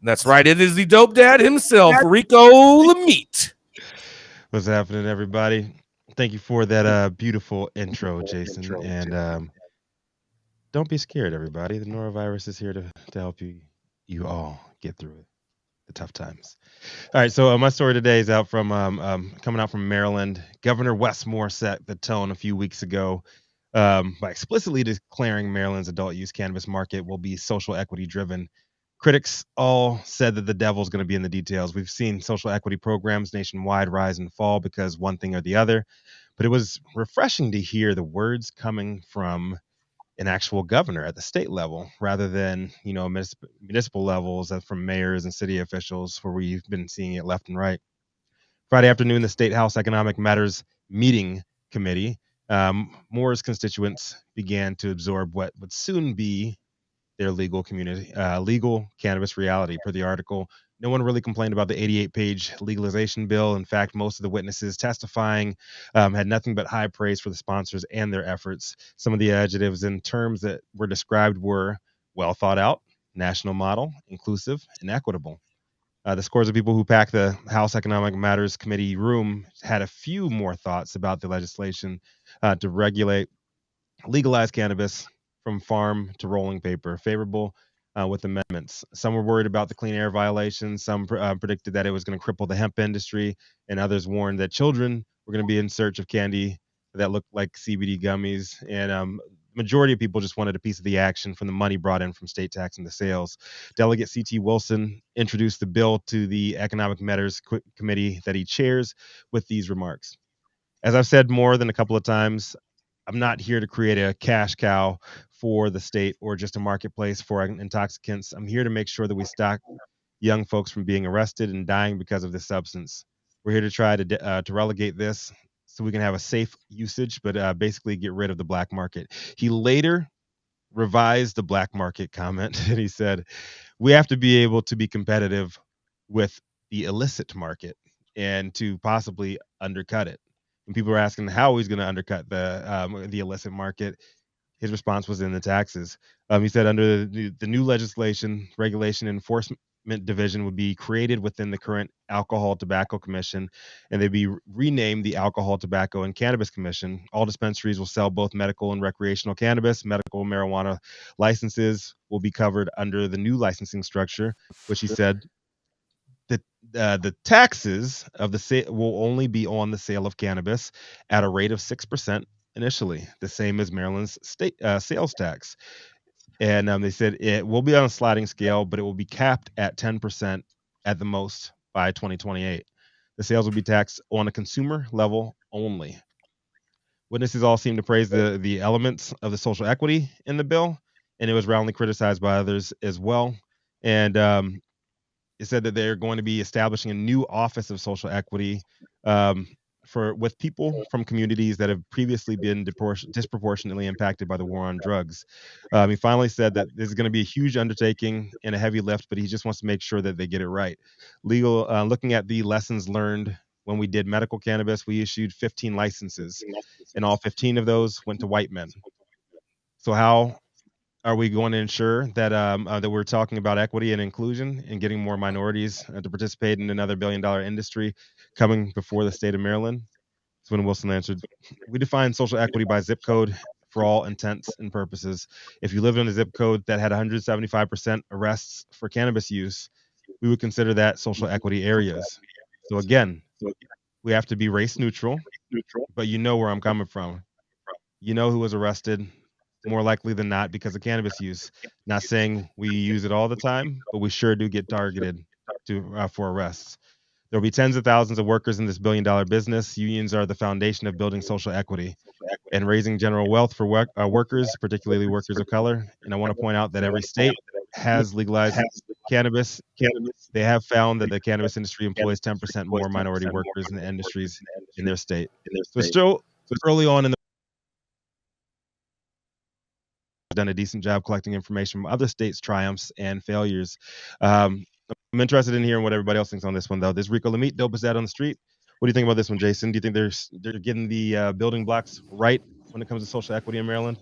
That's right. It is the dope dad himself, Rico Lamitte. What's happening, everybody? Thank you for that beautiful intro, Jason. And don't be scared, everybody. The norovirus is here to help you all get through the tough times. All right, so my story today is out from coming out from Maryland. Governor Westmore set the tone a few weeks ago by explicitly declaring Maryland's adult use cannabis market will be social equity driven. Critics all said that the devil's going to be in the details. We've seen social equity programs nationwide rise and fall because one thing or the other, but it was refreshing to hear the words coming from an actual governor at the state level rather than municipal levels from mayors and city officials where we've been seeing it left and right. Friday afternoon, the State House Economic Matters Meeting Committee, Moore's constituents began to absorb what would soon be their legal cannabis reality. Per the article, no one really complained about the 88-page legalization bill. In fact, most of the witnesses testifying had nothing but high praise for the sponsors and their efforts. Some of the adjectives and terms that were described were well thought out, national model, inclusive, and equitable. The scores of people who packed the House Economic Matters Committee room had a few more thoughts about the legislation to legalize cannabis from farm to rolling paper, favorable with amendments. Some were worried about the clean air violations. Some predicted that it was going to cripple the hemp industry, and others warned that children were going to be in search of candy that looked like CBD gummies. And majority of people just wanted a piece of the action from the money brought in from state tax and the sales. Delegate C.T. Wilson introduced the bill to the Economic Matters Committee that he chairs with these remarks. As I've said more than a couple of times, I'm not here to create a cash cow for the state or just a marketplace for intoxicants. I'm here to make sure that we stop young folks from being arrested and dying because of this substance. We're here to try to relegate this so we can have a safe usage, but basically get rid of the black market. He later revised the black market comment and he said, we have to be able to be competitive with the illicit market and to possibly undercut it. When people were asking how he's going to undercut the illicit market, his response was in the taxes. He said under the new legislation, regulation and enforcement division would be created within the current Alcohol Tobacco Commission, and they'd be renamed the Alcohol, Tobacco, and Cannabis Commission. All dispensaries will sell both medical and recreational cannabis. Medical marijuana licenses will be covered under the new licensing structure, which he said the the taxes of the sale will only be on the sale of cannabis at a rate of 6% initially, the same as Maryland's state sales tax. And they said it will be on a sliding scale, but it will be capped at 10% at the most by 2028. The sales will be taxed on a consumer level only. Witnesses all seem to praise the elements of the social equity in the bill, and it was roundly criticized by others as well. And it said that they're going to be establishing a new office of social equity um, for with people from communities that have previously been disproportionately impacted by the war on drugs. He finally said that this is going to be a huge undertaking and a heavy lift, but he just wants to make sure that they get it right. Looking at the lessons learned when we did medical cannabis, we issued 15 licenses, and all 15 of those went to white men. So how are we going to ensure that that we're talking about equity and inclusion and getting more minorities to participate in another billion-dollar industry coming before the state of Maryland? That's when Wilson answered, we define social equity by zip code for all intents and purposes. If you lived in a zip code that had 175% arrests for cannabis use, we would consider that social equity areas. So again, we have to be race neutral, but you know where I'm coming from. You know who was arrested more likely than not because of cannabis use. Not saying we use it all the time, but we sure do get targeted for arrests. There will be tens of thousands of workers in this billion-dollar business. Unions are the foundation of building social equity and raising general wealth for workers, particularly workers of color. And I want to point out that every state has legalized cannabis. They have found that the cannabis industry employs 10% more minority workers in the industries in their state. So it's still early on in the done a decent job collecting information from other states' triumphs and failures. I'm interested in hearing what everybody else thinks on this one, though. This Rico Lamitte, dopest dad on the street. What do you think about this one, Jason? Do you think they're getting the building blocks right when it comes to social equity in Maryland?